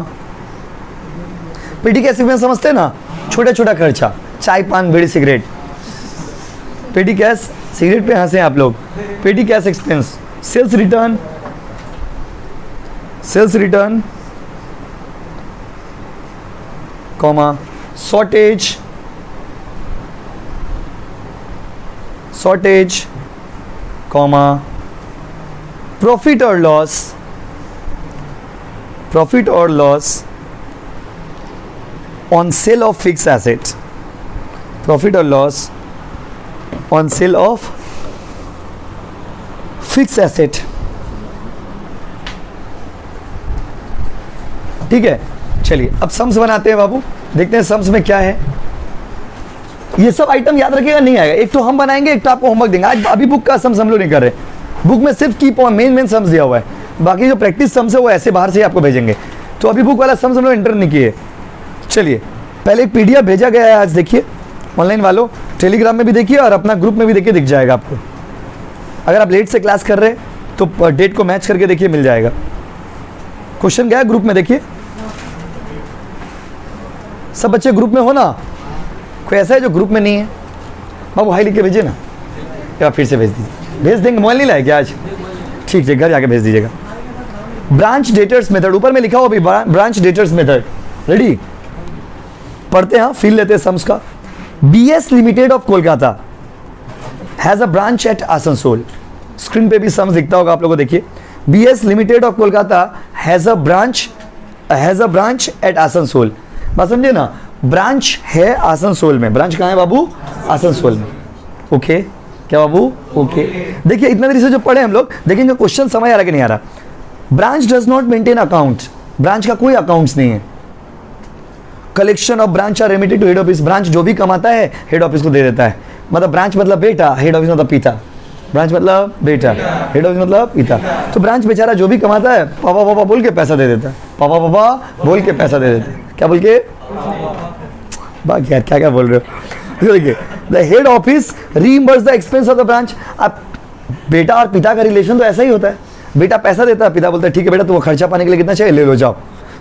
petty cash expense समझते हैं ना, छोटा छोटा खर्चा, चाय पान बीड़ी सिगरेट। पेटी कैश सिगरेट पे हंसे आप लोग। Petty cash expense, sales return, sales return comma shortage, shortage comma profit और लॉस, प्रॉफिट और loss on sale of fix asset, profit और loss on sale of fix asset. ठीक है, चलिए अब सम्स बनाते हैं बाबू, देखते हैं सम्स में क्या है। ये सब आइटम याद रखिएगा, नहीं आएगा। एक तो हम बनाएंगे, एक तो आपको होमवर्क देंगे। आज अभी बुक का सम्स हम लोग नहीं कर रहे, बुक में सिर्फ की मेन सम्स दिया हुआ है, बाकी जो प्रैक्टिस सम्स है वो ऐसे बाहर से ही आपको भेजेंगे। तो अभी बुक वाला सम्स हम लोग एंटर नहीं किए। चलिए पहले एक पीडीएफ भेजा गया है आज, देखिए ऑनलाइन वालों, टेलीग्राम में भी देखिए और अपना ग्रुप में भी देखिए, दिख जाएगा आपको। अगर आप लेट से क्लास कर रहे हैं तो डेट को मैच करके देखिए, मिल जाएगा। क्वेश्चन गया ग्रुप में, देखिए सब बच्चे ग्रुप में हो ना? कोई ऐसा है जो ग्रुप में नहीं है? बाबू हाई लिख के भेजिए ना, या फिर से भेज दीजिए। भेज देंगे, मोबाइल नहीं लाए क्या आज? ठीक है, घर जाके भेज दीजिएगा। ब्रांच डेटर्स मेथड ऊपर में लिखा हो अभी, ब्रांच डेटर्स मेथड। रेडी, पढ़ते हैं, फील लेते हैं सम्स का। BS limited of Kolkata has a branch at Asansol. Screen पे भी सम्स दिखता होगा आप लोगों को, देखिए। BS limited of Kolkata has a branch at Asansol. बात समझे ना, ब्रांच है आसनसोल में। ब्रांच कहाँ है बाबू? आसनसोल में। ओके, क्या बाबू? ओके। देखिए इतना देरी से जो पढ़े हम लोग, देखेंगे क्वेश्चन समझ आ रहा कि नहीं आ रहा। Branch does not maintain account, branch का कोई अकाउंट्स नहीं है। Collection of branch are remitted to head office, branch जो भी कमाता है हेड ऑफिस को दे देता है। मतलब ब्रांच मतलब बेटा, हेड ऑफिस मतलब पिता। ब्रांच मतलब बेटा, हेड ऑफिस मतलब पिता। तो ब्रांच बेचारा जो भी कमाता है पापा पापा बोल के पैसा दे देता है, पापा पापा बोल के पैसा दे देता है। क्या बोल के? बाकी यार क्या क्या बोल रहे हो? देखिए, the head office reimburse the expense of the branch. अब बेटा और पिता का रिलेशन तो ऐसा ही होता है, बेटा पैसा देता है, पिता बोलता है ठीक है बेटा तुम्हें खर्चा पाने के लिए कितना चाहिए ले लो जाओ।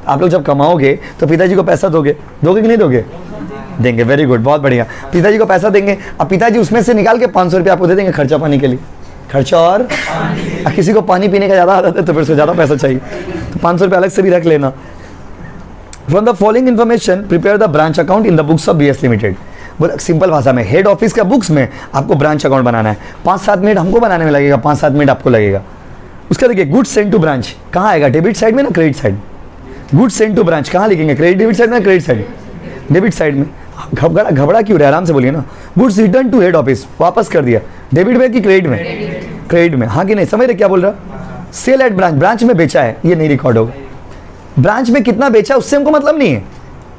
आप लोग जब कमाओगे तो पिताजी को पैसा दोगे कि नहीं दोगे? देंगे। वेरी गुड, बहुत बढ़िया। पिताजी को पैसा देंगे, अब पिताजी उसमें से निकाल के 500 रुपये आपको दे देंगे खर्चा पानी के लिए। खर्चा और किसी को पानी पीने का ज़्यादा आदत है तो फिर से ज़्यादा पैसा चाहिए, तो 500 रुपये अलग से भी रख लेना। From the following information prepare the branch account in the books of BS limited. बोल सिंपल भाषा में, हेड ऑफिस का बुक्स में आपको ब्रांच अकाउंट बनाना है। 5-7 मिनट हमको बनाने में लगेगा, 5-7 मिनट आपको लगेगा। उसका देखिए, गुड्स सेंड टू ब्रांच कहाँ आएगा? डेबिट साइड में ना credit side? Goods send to branch कहाँ लिखेंगे? क्रेडिट डेबिट साइड में, क्रेडिट साइड? डेबिट साइड में। घबरा क्यों रहे, आराम से बोलिए ना। Goods return to head office, वापस कर दिया। डेबिट में कि क्रेडिट में? क्रेडिट में। हाँ कि नहीं? समझ रहे क्या बोल रहा? सेल एट ब्रांच, ब्रांच में बेचा है, ये नहीं रिकॉर्ड होगा। ब्रांच में कितना बेचा उससे हमको मतलब नहीं है।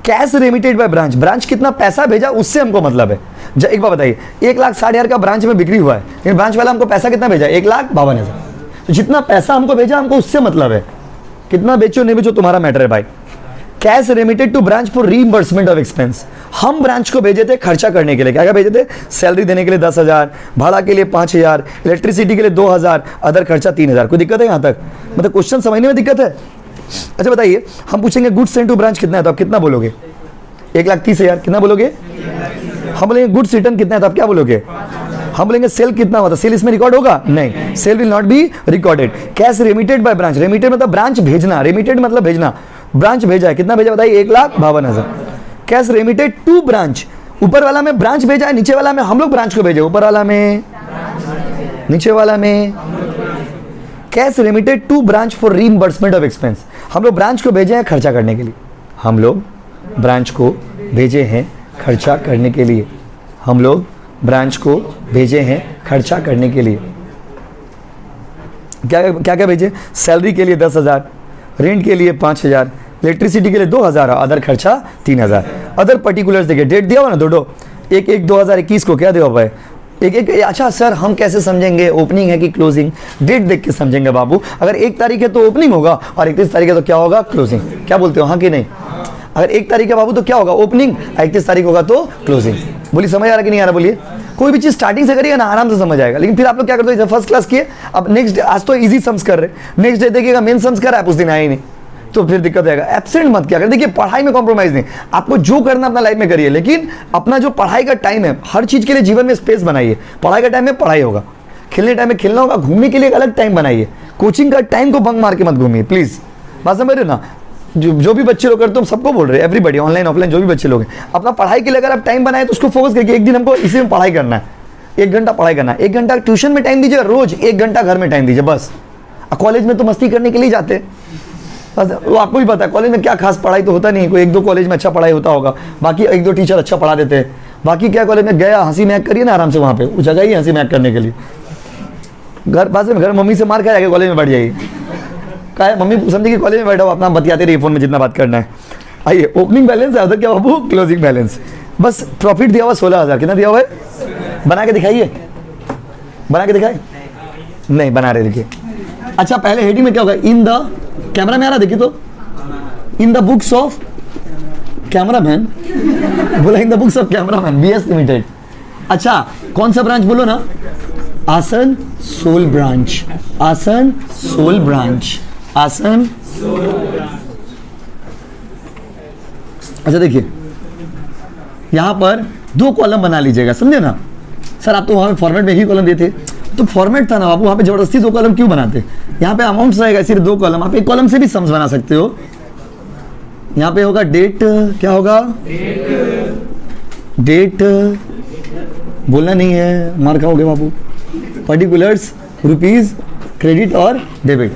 Cash remitted by branch, branch कितना पैसा भेजा उससे हमको मतलब है। एक बार बताइए, 1,60,000 का ब्रांच में बिक्री हुआ है, लेकिन ब्रांच वाला हमको पैसा कितना भेजा? 1,52,000। तो जितना पैसा हमको भेजा हमको उससे मतलब है, कितना बेचो नहीं बेचो तुम्हारा मैटर है भाई। Cash remitted to branch for reimbursement of expense, हम ब्रांच को भेजे थे खर्चा करने के लिए। क्या क्या भेजे थे? सैलरी देने के लिए 10,000, भाड़ा के लिए 5,000, इलेक्ट्रिसिटी के लिए 2,000, अदर खर्चा 3,000। कोई दिक्कत है यहाँ तक? मतलब क्वेश्चन समझने में दिक्कत है? अच्छा बताइए, हम पूछेंगे गुड्स सेंड टू ब्रांच कितना है तो आप कितना बोलोगे? 1,30,000। कितना बोलोगे? हम बोलेंगे गुड्स रिटर्न कितना है तो आप क्या बोलोगे? हम बोलेंगे सेल कितना हुआ था? सेल इसमें रिकॉर्ड होगा? नहीं, sale will not be recorded. Cash remitted by branch, remitted मतलब ब्रांच भेजना, रेमिटेड मतलब भेजना। ब्रांच भेजा है, कितना भेजा बताइए? 1,52,000। कैश रेमिटेड टू ब्रांच, ऊपर वाला में ब्रांच भेजा है, नीचे वाला में हम लोग ब्रांच को भेजे। ऊपर वाला में, नीचे वाला में। Cash remitted to branch for reimbursement of expense, हम लोग ब्रांच को भेजे हैं खर्चा करने के लिए। हम लोग ब्रांच को भेजे हैं खर्चा करने के लिए। हम लोग ब्रांच को भेजे हैं खर्चा करने के लिए। क्या क्या क्या भेजे? सैलरी के लिए 10,000, रेंट के लिए 5,000, इलेक्ट्रिसिटी के लिए 2,000, अदर खर्चा 3,000। अदर पर्टिकुलर्स देखिए, डेट दिया हुआ ना दो 1/1/2021 को क्या दिया हुआ है? एक। अच्छा सर हम कैसे समझेंगे ओपनिंग है कि क्लोजिंग? डेट देख के समझेंगे बाबू। अगर 1 तारीख है तो ओपनिंग होगा और 31 तारीख है तो क्या होगा? क्लोजिंग। क्या बोलते हो, हाँ कि नहीं? अगर 1 तारीख है बाबू तो क्या होगा? ओपनिंग। 31 तारीख होगा तो क्लोजिंग। बोलिए समझ आ रहा कि नहीं आ रहा? बोलिए। कोई भी चीज स्टार्टिंग से करिएगा ना आराम से समझ आएगा। लेकिन फिर आप लोग क्या करते हो, फर्स्ट क्लास किए, अब नेक्स्ट डे, आज तो इजी सम्स कर रहे, नेक्स्ट डे देखिएगा मेन सम्स कर रहा है, आप उस दिन आए ही नहीं तो फिर दिक्कत आएगा। एब्सेंट मत क्या करें। देखिए पढ़ाई में कॉम्प्रोमाइज नहीं, आपको जो करना अपना लाइफ में करिए, लेकिन अपना जो पढ़ाई का टाइम है हर चीज के लिए जीवन में स्पेस बनाइए। पढ़ाई का टाइम में पढ़ाई होगा, खेलने टाइम में खेलना होगा, घूमने के लिए एक अलग टाइम बनाइए। कोचिंग का टाइम को बंक मार के मत घूमिए प्लीज। बात समझ रहे हो ना? जो भी बच्चे लोग करते हो, सबको बोल रहे हैं, एवरीबॉडी, ऑनलाइन ऑफलाइन जो भी बच्चे लोग हैं, अपना पढ़ाई के लिए अगर आप टाइम बनाए तो उसको फोकस करके एक दिन हमको इसी में पढ़ाई करना है, 1 घंटा पढ़ाई करना है, 1 घंटा ट्यूशन में टाइम दीजिए, रोज 1 घंटा घर में टाइम दीजिए बस। कॉलेज में तो मस्ती करने के लिए जाते हैं, बस वो आपको भी पता है कॉलेज में क्या खास पढ़ाई तो होता नहीं है। कोई 1-2 कॉलेज में अच्छा पढ़ाई होता होगा, बाकी 1-2 टीचर अच्छा पढ़ा देते हैं। बाकी क्या कॉलेज में गया हंसी महक करिए ना आराम से, वहाँ पे वो जगह ही हंसी महक करने के लिए। घर पास में घर मम्मी से मार खा जाके कॉलेज में बैठ जाइए, क्या है मम्मी समझिए कि कॉलेज में बैठा हो, अपना बतियाते रहिए फोन में जितना बात करना है। आइए ओपनिंग बैलेंस है उधर, क्या बाबू? Closing balance. बस प्रॉफिट दिया हुआ 16,000। कितना दिया हुआ है? बना के दिखाइए, बना के दिखाए नहीं बना रहे देखिए। अच्छा पहले हेडिंग में क्या होगा? इन द, कैमरा में आ रहा देखिए तो, in the books of cameraman, बोला in the books of cameraman BS limited. अच्छा कौन सा ब्रांच बोलो ना? आसनसोल ब्रांच, आसनसोल ब्रांच, आसन। अच्छा देखिए यहां पर 2 कॉलम बना लीजिएगा, समझे ना? सर आप तो वहां फॉर्मेट में ही कॉलम दिए थे, तो फॉर्मेट था ना बाबू, वहाँ पे जबरदस्ती 2 कॉलम क्यों बनाते? यहाँ पे अमाउंट्स रहेगा सिर्फ 2 कॉलम, आप 1 कॉलम से भी सम्स बना सकते हो। यहाँ पे होगा डेट, क्या होगा? डेट बोलना नहीं है, मार खाओगे बाबू। पर्टिकुलर्स, रुपीज, क्रेडिट और डेबिट।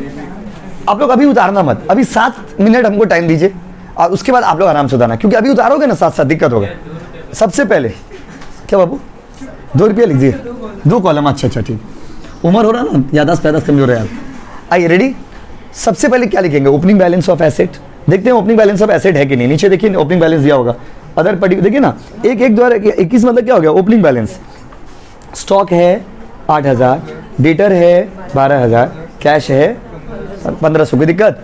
आप लोग अभी उतारना मत, अभी 7 मिनट हमको टाइम दीजिए और उसके बाद आप लोग आराम से उतारना, क्योंकि अभी उतारोगे ना साथ साथ दिक्कत होगा। सबसे पहले क्या बाबू, 2 रुपया लिख दिए, 2 कॉलम। अच्छा ठीक, उम्र हो रहा ना, याददाश्त पैदाश्त कमजोर है यार। आइए रेडी। सबसे पहले क्या लिखेंगे? Opening balance of asset. देखते हैं ओपनिंग बैलेंस ऑफ एसेट है कि नहीं। नीचे देखिए ओपनिंग बैलेंस दिया होगा। अदर पर्टिकुलर देखिए ना, 1/1/2021 मतलब क्या हो गया? Opening balance. स्टॉक है 8000, डेटर है 12000, कैश है 1500। कोई दिक्कत?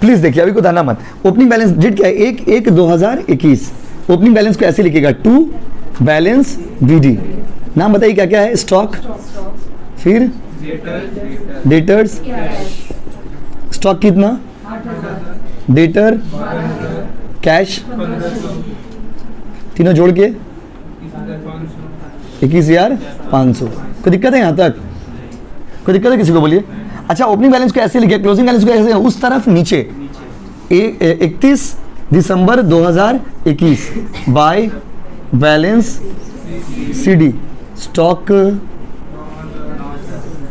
प्लीज देखिए, अभी को उतारना मत। ओपनिंग बैलेंस डेट क्या है? 1/1/2021। ओपनिंग बैलेंस को ऐसे लिखेगा, टू बैलेंस बीडी। नाम बताइए क्या क्या है? स्टॉक, फिर डेटर्स। स्टॉक कितना? डेटर, कैश, तीनों जोड़ के 21,500। कोई दिक्कत है यहाँ तक? कोई दिक्कत है किसी को? बोलिए। अच्छा, ओपनिंग बैलेंस को ऐसे लिखे, क्लोजिंग बैलेंस को ऐसे उस तरफ नीचे 31 दिसंबर 2021 बाय बैलेंस सीडी। स्टॉक,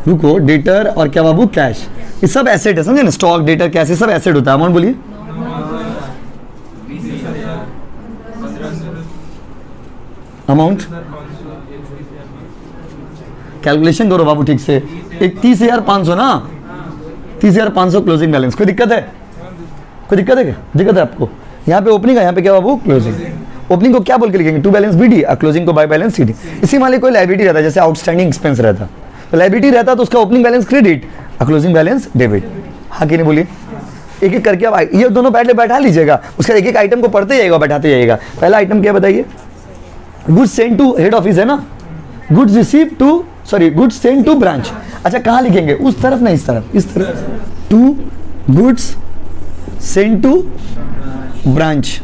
रुको, डेटर और क्या बाबू? कैश। ये सब एसेट है, समझे ना? स्टॉक, डेटर, कैश, ये सब एसेट होता है। अमाउंट बोलिए। अमाउंट कैलकुलेशन करो बाबू ठीक से। 31,500 ना, 30,500 क्लोजिंग बैलेंस। कोई दिक्कत है? कोई दिक्कत है क्या? दिक्कत है आपको? यहाँ पे ओपनिंग है, यहाँ पे क्या बाबू? क्लोजिंग। ओपनिंग को क्या बोल के लिखेंगे? टू बैलेंस बीडी और क्लोजिंग को बाय बैलेंस सीडी। इसी मान लीजिए कोई लायबिलिटी रहता है, जैसे आउटस्टैंडिंग एक्सपेंस रहता, तो लायबिलिटी रहता तो उसका ओपनिंग बैलेंस क्रेडिट और क्लोजिंग बैलेंस डेबिट। हाँ कि नहीं? बोलिए। एक एक करके अब ये दोनों पहले बैठा लीजिएगा, उसका एक एक आइटम को पढ़ते जाइएगा, बैठाते जाइएगा। पहला आइटम क्या बताइए? Goods send to head office है ना, goods receive to, sorry, goods send to branch. अच्छा, कहाँ लिखेंगे? उस तरफ ना, इस तरफ, इस तरफ। To goods send to branch.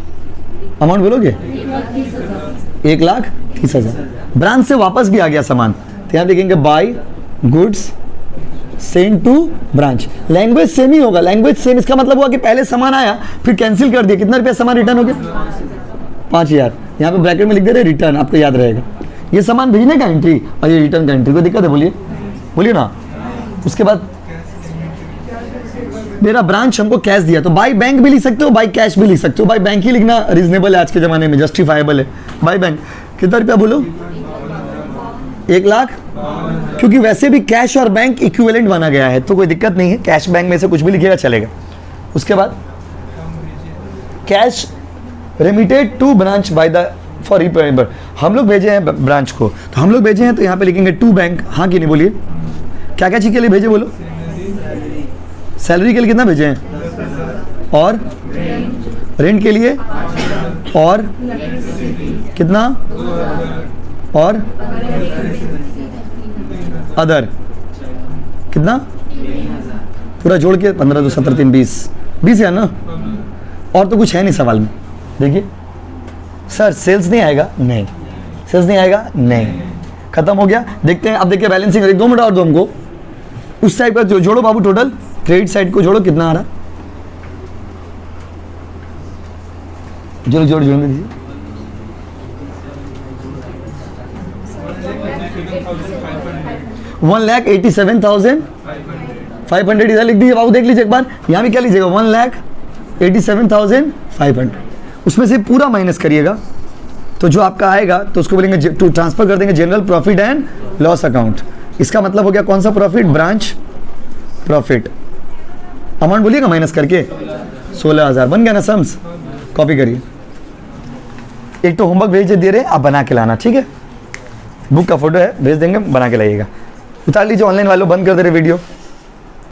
Amount बोलोगे? 1,30,000। ब्रांच से वापस भी आ गया सामान, तो यहाँ लिखेंगे by goods send to branch. Language same ही होगा, लैंग्वेज सेम। इसका मतलब हुआ कि पहले सामान आया, फिर कैंसिल कर दिया, कितना रुपया सामान रिटर्न हो गया? 5,000। यहाँ पे ब्रैकेट में लिख दे रहे रिटर्न, आपको याद रहेगा। ये सामान भेजने का एंट्री और ये रिटर्न का एंट्री। कोई दिक्कत है? बोलिए, बोलिए ना। उसके बाद मेरा ब्रांच हमको कैश दिया, तो बाय बैंक भी लिख सकते हो, बाय कैश भी लिख सकते हो। बाय बैंक ही लिखना रीजनेबल है आज के ज़माने में, जस्टिफाइबल है। बाय बैंक कितना रुपया बोलो? 1,00,000, क्योंकि वैसे भी कैश और बैंक इक्विवेलेंट माना गया है, तो कोई दिक्कत नहीं है। कैश बैंक में से कुछ भी लिखिएगा चलेगा। उसके बाद cash remitted to branch by the for repayment. हम लोग भेजे हैं ब्रांच को, तो हम लोग भेजे हैं, तो यहाँ पे लिखेंगे टू बैंक। हाँ कि नहीं? बोलिए। क्या क्या चीज़ के लिए भेजे बोलो? सैलरी के लिए कितना भेजे हैं? और रेंट के लिए? और कितना? और अदर कितना? पूरा जोड़ के 15, 2, 17, 3, 20 है ना? और तो कुछ है नहीं सवाल में। देखिए सर, सेल्स नहीं आएगा? नहीं। सेल्स नहीं आएगा? नहीं। खत्म हो गया। देखते हैं अब। देखिए बैलेंसिंग, 2 मिनट और दो हमको। उस साइड पर जोड़ो बाबू, टोटल क्रेडिट साइड को जोड़ो, कितना आ रहा? जोड़ जोड़ जोड़ दीजिए। 1,87,500 इधर लिख दीजिए बाबू। देख लीजिए एक बार, यहाँ भी क्या लीजिएगा? 1,87,500। उसमें से पूरा माइनस करिएगा, तो जो आपका आएगा तो उसको बोलेंगे टू ट्रांसफर कर देंगे general profit and loss account. इसका मतलब हो गया कौन सा प्रॉफिट? Branch profit. अमाउंट बोलिएगा माइनस करके 16,000। बन गया ना सम्स? कॉपी करिए। एक तो होमवर्क भेज दे रहे, आप बना के लाना, ठीक है? बुक का फोटो है, भेज देंगे, बना के लाइएगा। उतार लीजिए ऑनलाइन वालों, बंद कर दे रहे वीडियो।